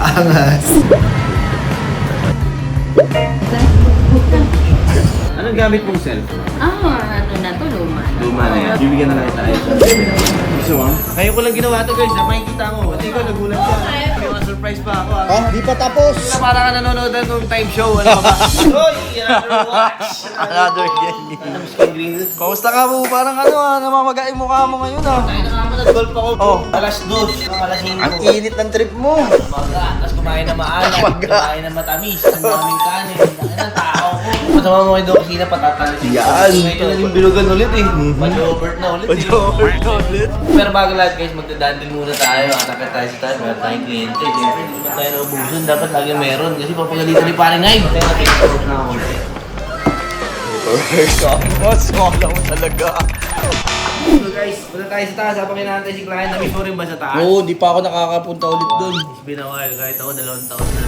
Angas. Anong gamit mong cellphone? Ano na to, luma. Luma na yan. Bibigyan na lang tayo. Gusto mo? Ngayon ko lang ginawa to guys. Makikita mo. Kasi ikaw nagulat ka. May mga surprise pa ako. Di pa tapos. Para ka nanonood ng time show. Ano ka ba? Hoy! Another watch! Another game. Green. Kamusta ka mo? Parang namamagay mukha mo ngayon Tayo na nga mo, nag-golf ako. Oh. Alas 2, alas 5. Ang init ng trip mo. Tapos kumain na maalat, kumain na matamis, ang daming kanin, ang tao ko. Masama mo kayo doon kasi na patatalis. Yan. Ngayon naging bilugan ulit eh. Pag-overt na ulit. Pag-overt na ulit. Pero bago lahat guys, magdadandil muna tayo. Atakit tayo sa tayo, meron tayong kliyente. Siyempre, hindi naman tayo naubusan. Dapat lagi meron. Kasi papagalitan ni Paring Hyde. Kaya natin na ako. Sola mo talaga. So guys, punta tayo sa taas. Habang hinahantay si client, na-miss mo rin ba sa taas? Oo, di pa ako nakakapunta ulit doon. It's been a while, kahit ako 2 taon na.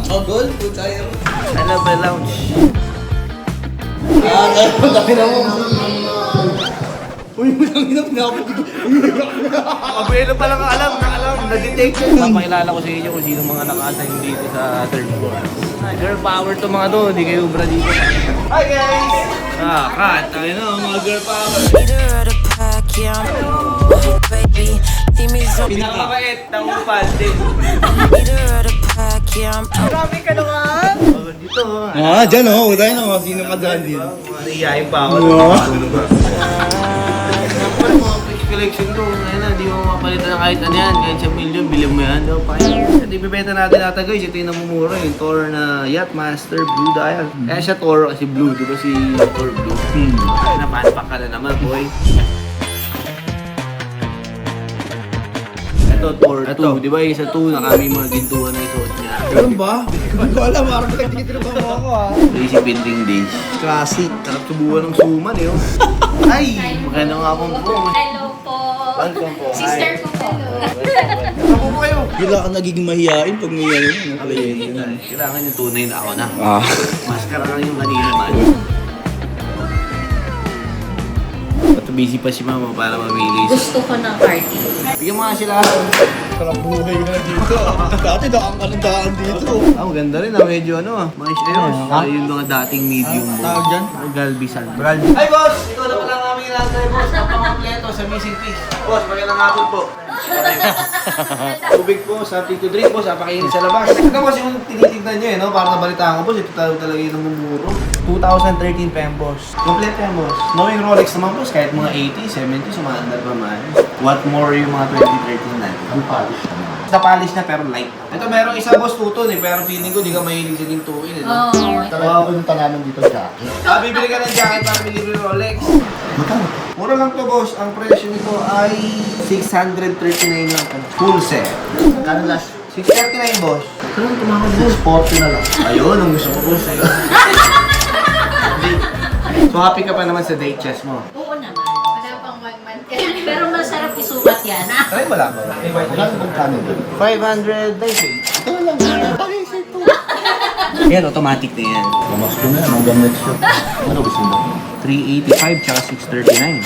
Tagol, puta yun. I love my lounge. Laki na mo. Uy, malaki na pinapagod. Abuelo pa lang alam, na-detect. Papakilala ko sa inyo kung sino mga naka-assign dito sa third floor. Girl power to mga to, hindi kayo ubra dito. Hi guys! Kat, tayo na, mga girl power. Pinakabait, tangupal din. Marami ka naman! Dito, Dyan oh, tayo na sino ka dyan dito. Iyayin pa ako. Mga fish collection ko, ngayon na, di mo mapalitan ng kahit ano yan. Kahit 1 million, bilhin mo yan. Daw pa yan. At ibibenta natin ata guys, ito yung namumura, yung Thor na Yachtmaster Blue Dial. Kaya siya Thor kasi blue, di ba si Thor Blue? Napanpak ka na naman, boy. Ito, Thor 2, di ba yung sa 2 na kami mga gintuan na isuot niya. Ganun ba? Hindi ko alam, parang nagtikitin mo ako Lazy Painting Days. Classic. Sarap subuhan ng suman eh. Ay! Maganda nga akong po. Hello po. Welcome po. Sister ko po. Ako po kayo. Bigla ka nagiging mahihain pag may ano, Kailangan yung tunay na ako na. Maskara lang yung kanina man. At busy pa si mama para mamili. Gusto ko ng party. Bigyan mo nga sila. Sarap buhay na dito. Dati daan ka ng daan dito. Maganda rin ah. Medyo ano ah. Mga ayos. Yung mga dating medium mo. Tawag dyan? Galbisan. Ay boss! Ikaw na pala ang aming inantay boss. Napakampleto sa missing piece. Boss, magandang hapon po. Tubig po sa to drink po, sa pakinig sa labas. Ito boss yung tinitignan nyo eh, no? Para nabalitaan ko boss, ito talaga yung namumuro. 2013 pa yan boss. Kompleto yan boss. Knowing Rolex naman boss, kahit mga 80, 70, sumaandar pa man. What more yung mga 2013 natin? Ang polish naman. Na-polish na pero light. Ito merong isa boss tuton eh, pero feeling ko di ka mahilig sa gintuin eh. No? Oo. Talaga ko yung tanaman dito jacket. Bibili ka ng jacket para may libre Rolex. Magkano? Mura lang to boss, ang presyo nito ay 639 lang to. Full set. Magkano last? 639 boss. Kailan tumawag boss? 40 na lang. Ayun, ang gusto ko boss. Ayun. So happy ka pa naman sa date chest mo? Oo naman. Wala pang 1 month. Pero masarap isukat yan. Try mo lang. Magkano magkano doon? 500 days eh. Ito lang. Pag-isip to. Yan, automatic na yan. Kamas ko na yan. Hanggang next show. Ano gusto mo? 385 tsaka 639.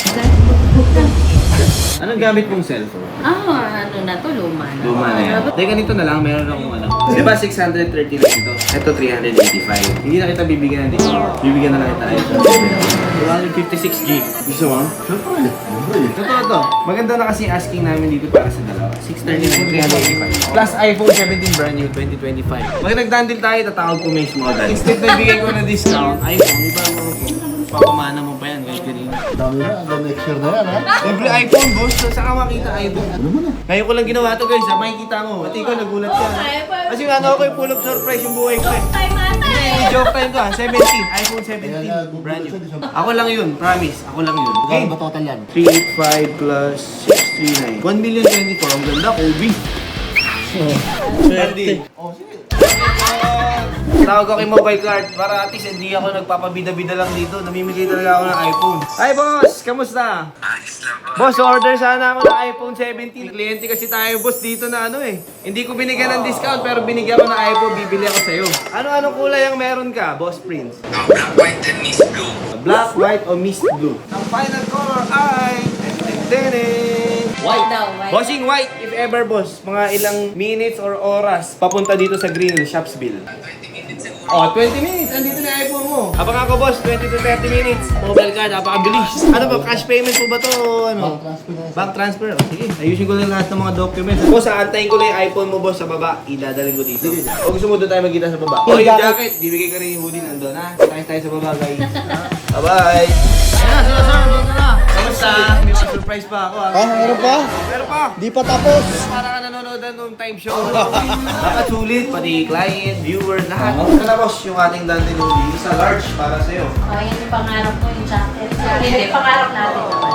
Anong gamit mong cellphone? Ano na to, luma na. Luma na yan. Teka, ganito na lang, meron akong ano. Di ba 639 ito? Ito 385. Hindi na kita bibigyan ng discount. Bibigyan na lang kita ito. 256 gig. Gusto mo? Siyempre. Totoo to. Maganda na kasi asking namin dito para sa dalawa. 639, 385. Plus iPhone 17 brand new 2025. Pag nagdandil tayo, tatawag ko mismo agad. Instead na ibigay ko na discount, iPhone, di ba mo papamana mo pa yan kahit ganyan. Dami na. Hanggang next year na yan ha. Siyempre iPhone, boss. Saan ka makita iPhone? Ano mo na? Ngayon ko lang ginawa to guys, ha? Makikita mo. At ikaw nagulat ka. Kasi ano ako yung full of surprise yung buhay ko eh. Time ata Hindi, eh. joke time ko ha. 17, iPhone 17. Brand new. Ako lang yun, promise. Ako lang yun. Okay? Magkano ba total yan? 385 plus 639. 1,024,000. Ang ganda, Kobe. Swerte. Oh, sige. Tawag ako kay mobile card para at least hindi ako nagpapabida-bida lang dito. Namimigay talaga ako ng iPhone. Hi boss! Kamusta? Boss, order sana ako ng iPhone 17. Kliyente kasi tayo boss dito na ano eh. Hindi ko binigyan ng discount pero binigyan ko ng iPhone, bibili ako sa'yo. Ano-anong kulay ang meron ka, Boss Prince? Black, white, and mist blue. Black, white, o mist blue? Ang final color ay... White daw, white. Bossing white! If ever, boss, mga ilang minutes or oras papunta dito sa Green Hills, Shopsville? 20 minutes siguro. Oh, 20 minutes. Andito na yung iPhone mo. Abang ako, boss. 20 to 30 minutes. Mobile card. Napakabilis. Ano ba? Cash payment po ba to? Ano? Bank transfer. Oh, sige. Ayusin ko lang lahat ng mga documents. Boss, aantayin ko lang yung iPhone mo, boss, sa baba. Idadalhin ko dito. O gusto mo doon tayo magkita sa baba? O yung jacket. Bibigay ka rin yung hoodie nandun, ha? Tayo sa baba, guys. Bye-bye. Kamusta? May mga surprise pa ako, ha? Meron pa? Meron pa. Di pa tapos. Para ka nanonood ng time show. Dapat sulit, pati client, viewer, lahat. Kalabos yung ating Dante Movie. Isa large para sa'yo. Oh, yan yung pangarap ko, yung jacket. Hindi, pangarap natin naman.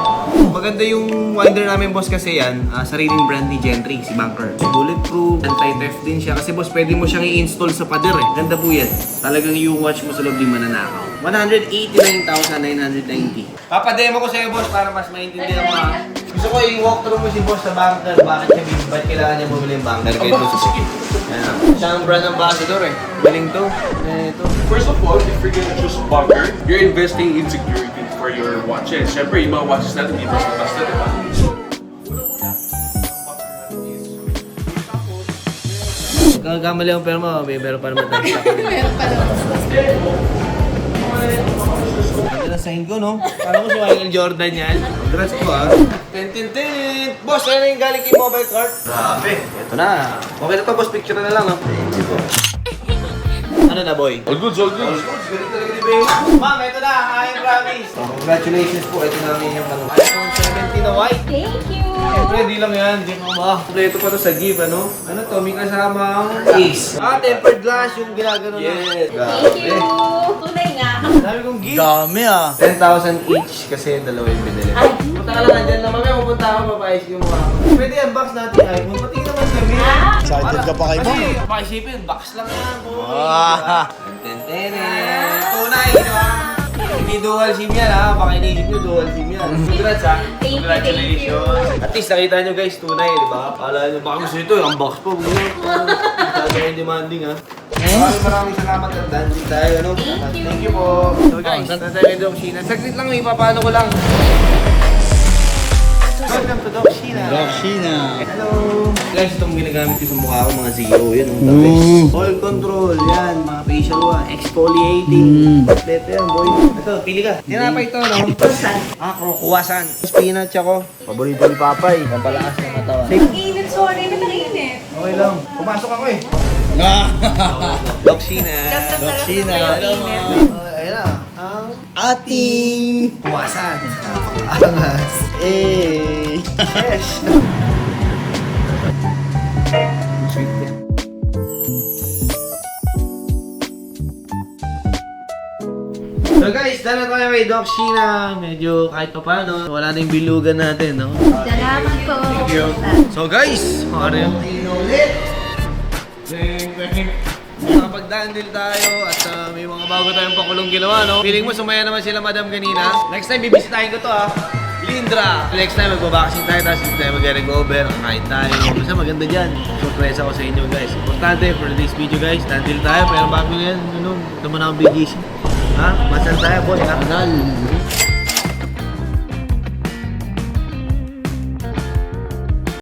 Maganda yung winder namin, boss, kasi yan. Sariling brand ni Gentry, si Banker. Bulletproof, anti-theft din siya. Kasi, boss, pwede mo siyang i-install sa pader eh. Ganda po yan. Talagang yung watch mo sa loob di mananakaw. 189,990. Papademo ko sa'yo, boss, para mas maintindihan mo, ha? Gusto ko yung walkthrough mo si boss sa Banker. Bakit kailangan niya bumili yung Banker? Kaya ito sa siya ang brand ambassador eh. Galing to. Ito. First of all, if you're gonna choose bunker, you're investing in security for your watches. Siyempre, yung mga watches natin dito sa basta, di ba? Kagamali ang pero mo, pero para matay. Meron pa naman. Ganda na sign ko, no? Kala ko si Michael Jordan yan. Congrats ko, ha? Tin! Boss, ano yung galing kay mobile cart? Grabe. Ito na. Okay na to, boss. Picture na lang, no? Thank you po. Ano na, boy? All goods, all goods. Galing talaga ni Babe. Ma'am, ito na. I promise. Congratulations po. Ito na ang inyong iPhone 17 na white. Thank you! Siyempre, di lang yan. Di mo ba? Ito pa to sa gift, ano? Ano to? May kasamang case. Tempered glass yung ginagano na. Yes. Thank you! Tunay nga. Dami kong gift. Dami ah. 10,000 each kasi dalawa yung binili. Ay. Punta ka lang nandyan na mamaya pupunta ako, papayos yung mukha ko. Pwede unbox natin yung iPhone, pati naman kami. Ah. Excited ka pa kay Kasi, ma'am. paisipin, box lang yan, boy. Ah. Tunay, di ba? Hindi dual SIM yan, ha? Baka inisip nyo dual SIM yan. Congrats, ha? Thank you, Congratulations. At least nakita nyo guys, tunay, di ba? Kala nyo, baka gusto nito, unbox po. Masyado yung demanding, ha? Maraming salamat at dancing tayo, ano? Thank you po. So guys, nasa tayo Doc Sheena. Saglit lang, ipapano ko lang. Welcome to Doc Sheena. Sheena. Hello. Guys, itong ginagamit ko sa mukha ko, mga zero, yan, tapos. Oil control, yan, mga facial exfoliating. Kompleto yan, boy. Ito, pili ka. Tinapay ito, no? Kuwasan. Kuwasan. Spinach ako. Paborito ni Papay. Pampalakas ng katawan. Ang init, sorry. Ba't ang init? Okay lang. Pumasok ako eh. Ah. Doc Sheena. Doc Sheena. Ayun na. Ang Ating. kuwasan. Angas. Eh. Yes. So guys, dala tayo kay Doc Sheena. Medyo kahit pa paano, wala na yung bilugan natin, no? Salamat po. Thank you. So guys, maaari yung ulit. Nakapagdaan din tayo at may mga bago tayong pakulong ginawa, no? Feeling mo sumaya naman sila madam kanina. Next time, bibisitahin ko to, ha? Lindra! Next time, magbabaksing tayo, tapos hindi tayo mag-recover, kakain tayo. Basta maganda dyan. Surprise ako sa inyo, guys. Importante for this video, guys. Nandil tayo, pero bago yan, ito mo na ang big issue. Ha? Masan tayo, boss, ha?